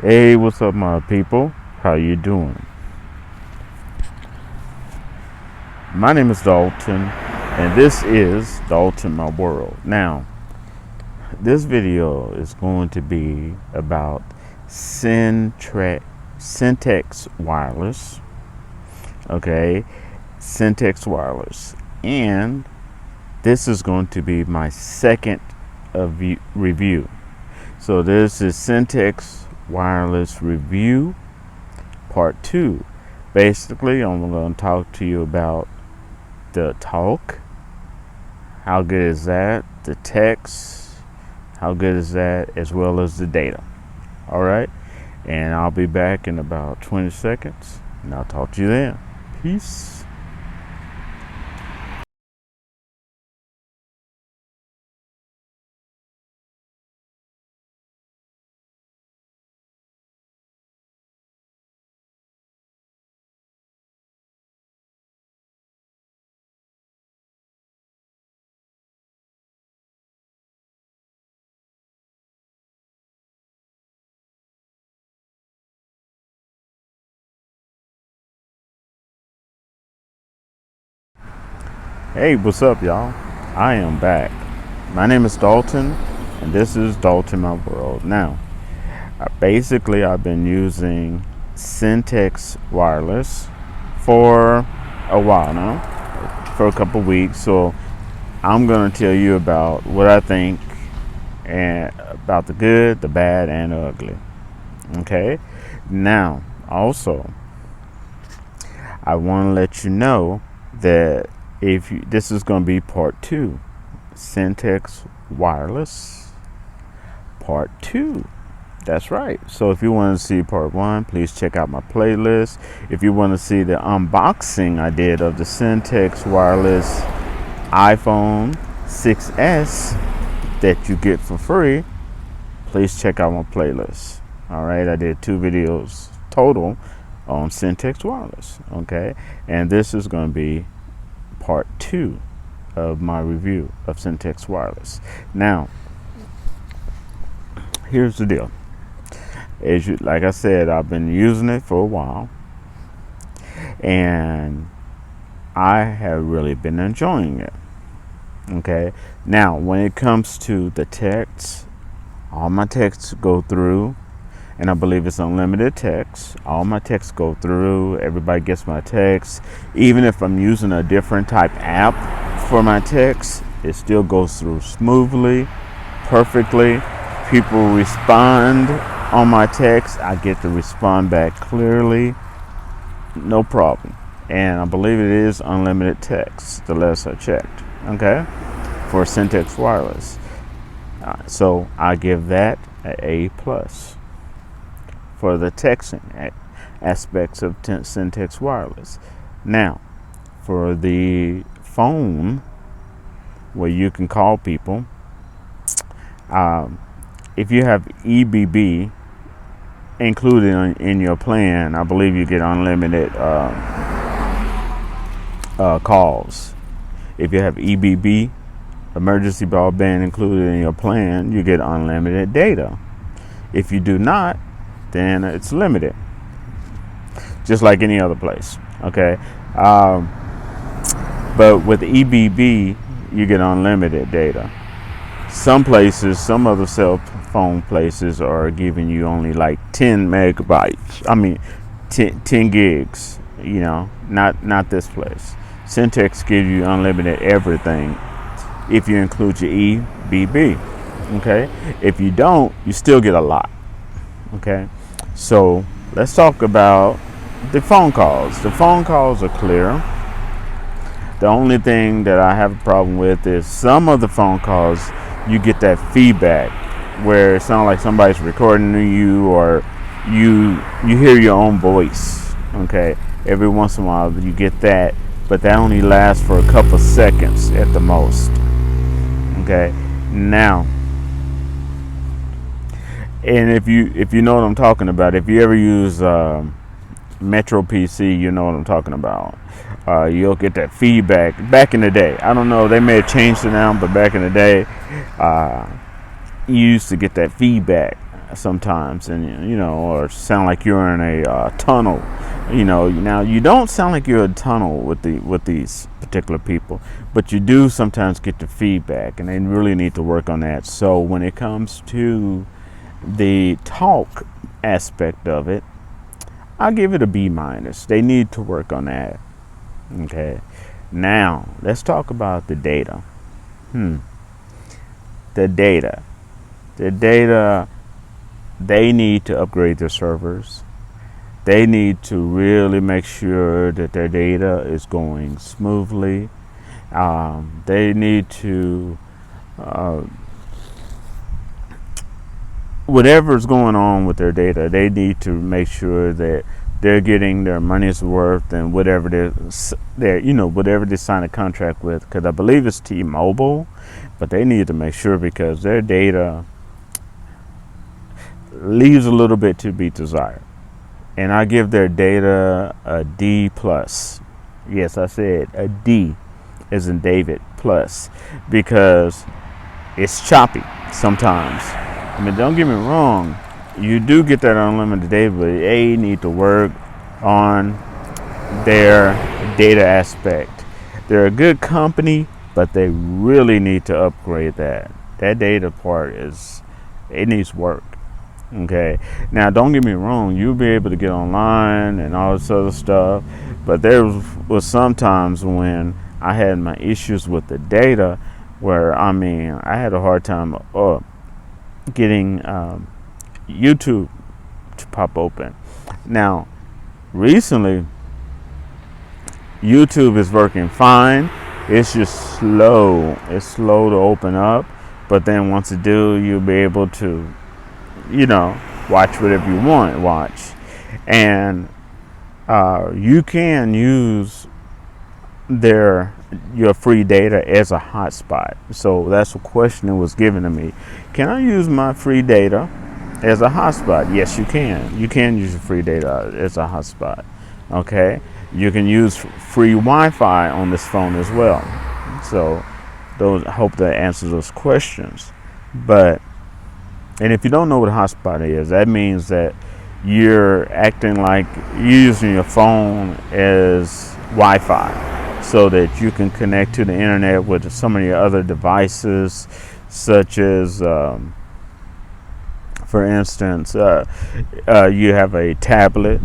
Hey, what's up, my people? How you doing? My name is Dalton, and this is Dalton My World. Now, this video is going to be about Cintex Wireless. Okay, Cintex Wireless, and this is going to be my second review. So this is Cintex Wireless Review Part 2. Basically, I'm going to talk to you about the talk. How good is that? The text. How good is that? As well as the data. Alright? And I'll be back in about 20 seconds. And I'll talk to you then. Peace. Hey, what's up, y'all? I am back. My name is Dalton, and this is Dalton My World. Now, basically, I've been using Cintex Wireless for a while now, for a couple weeks. So I'm going to tell you about what I think and about the good, the bad, and the ugly. Okay? Now, also, I want to let you know that this is going to be part 2, Cintex Wireless part 2. That's right. So if you want to see part 1, please check out my playlist. If you want to see the unboxing I did of the Cintex Wireless iPhone 6S that you get for free, please check out my playlist. All right, I did 2 videos total on Cintex Wireless. Okay, and this is going to be part 2 of my review of Cintex Wireless. Now, here's the deal. Like I said, I've been using it for a while, and I have really been enjoying it. Okay, now when it comes to the text, all my texts go through, and I believe it's unlimited text. All my texts go through. Everybody gets my text. Even if I'm using a different type app for my text, it still goes through smoothly, perfectly. People respond on my text. I get to respond back clearly, no problem. And I believe it is unlimited text, the last I checked. Okay, for Cintex Wireless. So I give that an A+ for the texting aspects of Cintex Wireless. Now, for the phone, where you can call people, if you have EBB included in your plan, I believe you get unlimited calls. If you have EBB, emergency broadband, included in your plan, you get unlimited data. If you do not, then it's limited, just like any other place. Okay, but with EBB, you get unlimited data. Some places, some other cell phone places are giving you only like 10 megabytes. I mean, 10 gigs. You know, not this place. Cintex gives you unlimited everything if you include your EBB. Okay, if you don't, you still get a lot. Okay, so let's talk about the phone calls. The phone calls are clear. The only thing that I have a problem with is some of the phone calls, you get that feedback where it sounds like somebody's recording you, or you hear your own voice. Okay, every once in a while you get that, but that only lasts for a couple seconds at the most. Okay, now, and if you know what I'm talking about, if you ever use Metro PC, you know what I'm talking about. You'll get that feedback. Back in the day, I don't know, they may have changed it now, but back in the day, you used to get that feedback sometimes, and or sound like you're in a tunnel. Now you don't sound like you're in a tunnel with these particular people, but you do sometimes get the feedback, and they really need to work on that. So when it comes to the talk aspect of it, I'll give it a B minus. They need to work on that. Okay. Now let's talk about the data. The data. They need to upgrade their servers. They need to really make sure that their data is going smoothly. They need to, whatever's going on with their data, they need to make sure that they're getting their money's worth and whatever whatever they sign a contract with. Because I believe it's T-Mobile, but they need to make sure, because their data leaves a little bit to be desired. And I give their data a D plus. Yes, I said a D as in David plus, because it's choppy sometimes. I mean, don't get me wrong, you do get that unlimited data, but they need to work on their data aspect. They're a good company, but they really need to upgrade that. That data part it needs work. Okay. Now, don't get me wrong, you'll be able to get online and all this other stuff, but there was sometimes when I had my issues with the data where, I had a hard time getting YouTube to pop open. Now, recently, YouTube is working fine. It's just slow. It's slow to open up, but then once it do, you'll be able to watch whatever you want to watch. And you can use your free data as a hotspot. So that's a question that was given to me. Can I use my free data as a hotspot? Yes, you can. You can use your free data as a hotspot. Okay. You can use free Wi-Fi on this phone as well. So I hope that answers those questions. And if you don't know what a hotspot is, that means that you're acting like you're using your phone as Wi-Fi, so that you can connect to the internet with some of your other devices, such as, for instance, you have a tablet,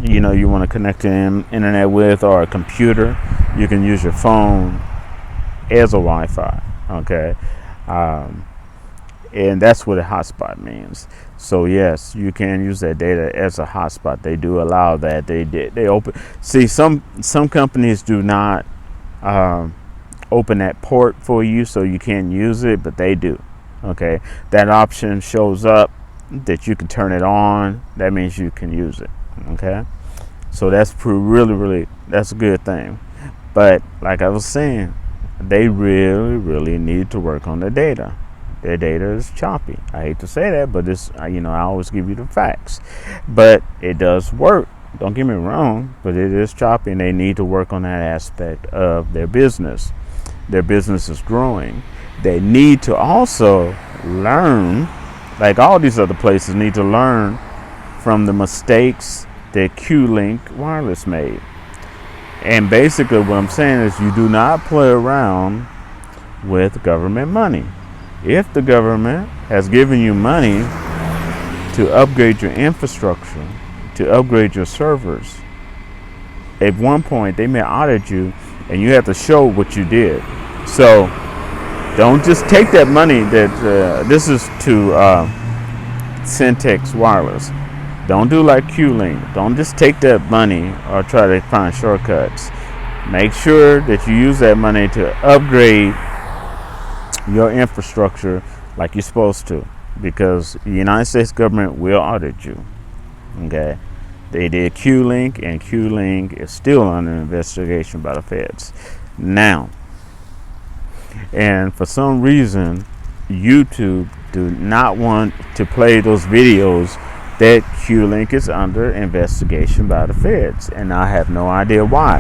you want to connect to the internet with, or a computer. You can use your phone as a Wi-Fi. Okay. And that's what a hotspot means. So yes, you can use that data as a hotspot. They do allow that. They open. See, some companies do not open that port for you, so you can't use it, but they do. Okay, that option shows up that you can turn it on. That means you can use it. Okay, so that's really that's a good thing. But like I was saying, they really need to work on the data. Their data is choppy. I hate to say that, but I always give you the facts. But it does work. Don't get me wrong, but it is choppy, and they need to work on that aspect of their business. Their business is growing. They need to also learn, like all these other places, need to learn from the mistakes that Q-Link Wireless made. And basically what I'm saying is, you do not play around with government money. If the government has given you money to upgrade your infrastructure, to upgrade your servers, at one point they may audit you, and you have to show what you did. So don't just take that money this is to Cintex Wiress. Don't do like Q-Link. Don't just take that money or try to find shortcuts. Make sure that you use that money to upgrade your infrastructure like you're supposed to, because the United States government will audit you. Okay, they did Q-Link, and Q-Link is still under investigation by the feds now. And for some reason, YouTube do not want to play those videos that Q-Link is under investigation by the feds, and I have no idea why.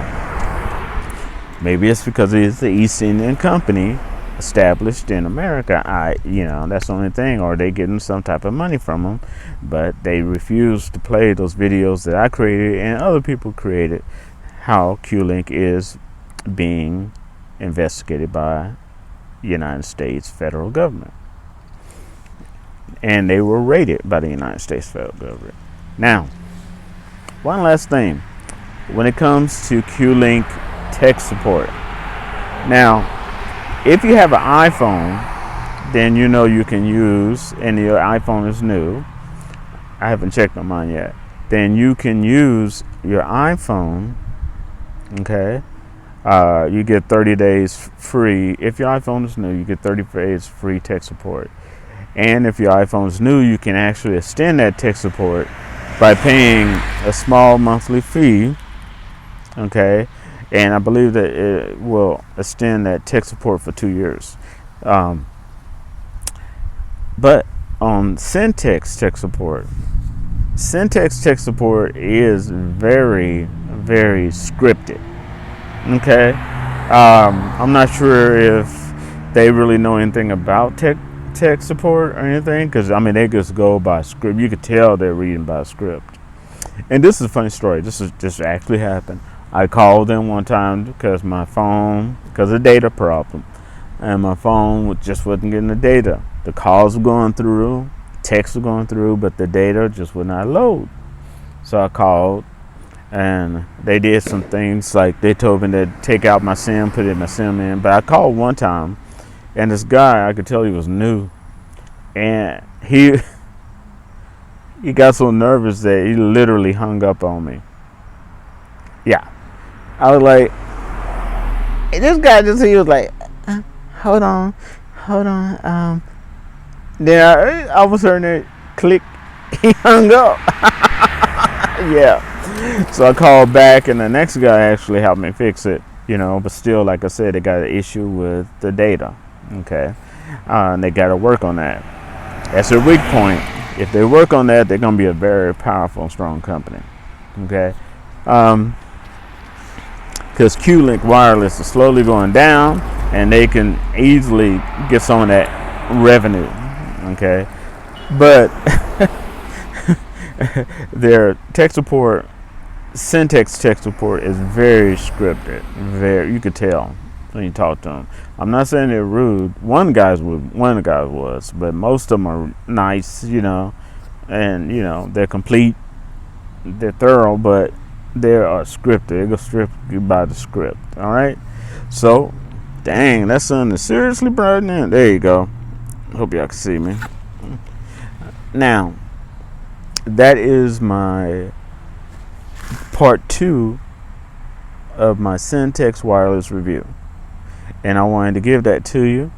Maybe it's because it's the East Indian company, established in America. That's the only thing, or they getting some type of money from them, but they refuse to play those videos that I created and other people created, how Q-Link is being investigated by United States federal government, and they were raided by the United States federal government. Now, one last thing when it comes to Q-Link tech support. Now, if you have an iPhone, then you can use, and your iPhone is new, I haven't checked on mine yet, then you can use your iPhone, okay? You get 30 days free. If your iPhone is new, you get 30 days free tech support. And if your iPhone is new, you can actually extend that tech support by paying a small monthly fee, okay? And I believe that it will extend that tech support for 2 years. But on Cintex tech support is very, very scripted. Okay, I'm not sure if they really know anything about tech support or anything, because they just go by script. You could tell they're reading by script. And this is a funny story. This actually happened. I called them one time because of data problem, and my phone just wasn't getting the data. The calls were going through, texts were going through, but the data just would not load. So I called, and they did some things, like they told me to take out my SIM, put my SIM in. But I called one time, and this guy, I could tell he was new, and he got so nervous that he literally hung up on me. Yeah, I was like, this guy he was like, hold on. Then I was hearing it click. He hung up. Yeah. So I called back, and the next guy actually helped me fix it, but still, like I said, they got an issue with the data, okay? And they got to work on that. That's their weak point. If they work on that, they're going to be a very powerful and strong company, okay? Because Q-Link Wireless is slowly going down, and they can easily get some of that revenue, okay? But their tech support, Cintex tech support, is very scripted. You could tell when you talk to them. I'm not saying they're rude. One guy was, but most of them are nice, and they're complete, they're thorough, but they are scripted. They go strip you by the script. All right. So, dang, that sun is seriously brightening. There you go. Hope y'all can see me. Now, that is my part 2 of my Cintex wireless review, and I wanted to give that to you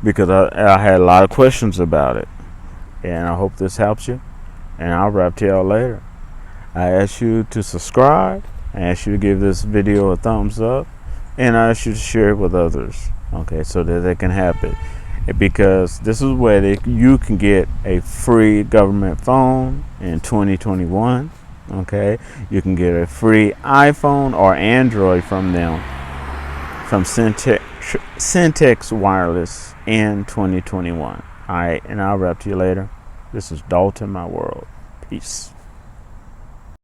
because I had a lot of questions about it, and I hope this helps you, and I'll wrap to y'all later. I ask you to subscribe, I ask you to give this video a thumbs up, and I ask you to share it with others, okay, so that they can have it. Because this is where you can get a free government phone in 2021. Okay, you can get a free iPhone or Android from them, from Cintex Wireless in 2021. All right, and I'll wrap to you later. This is Dalton, my world. Peace.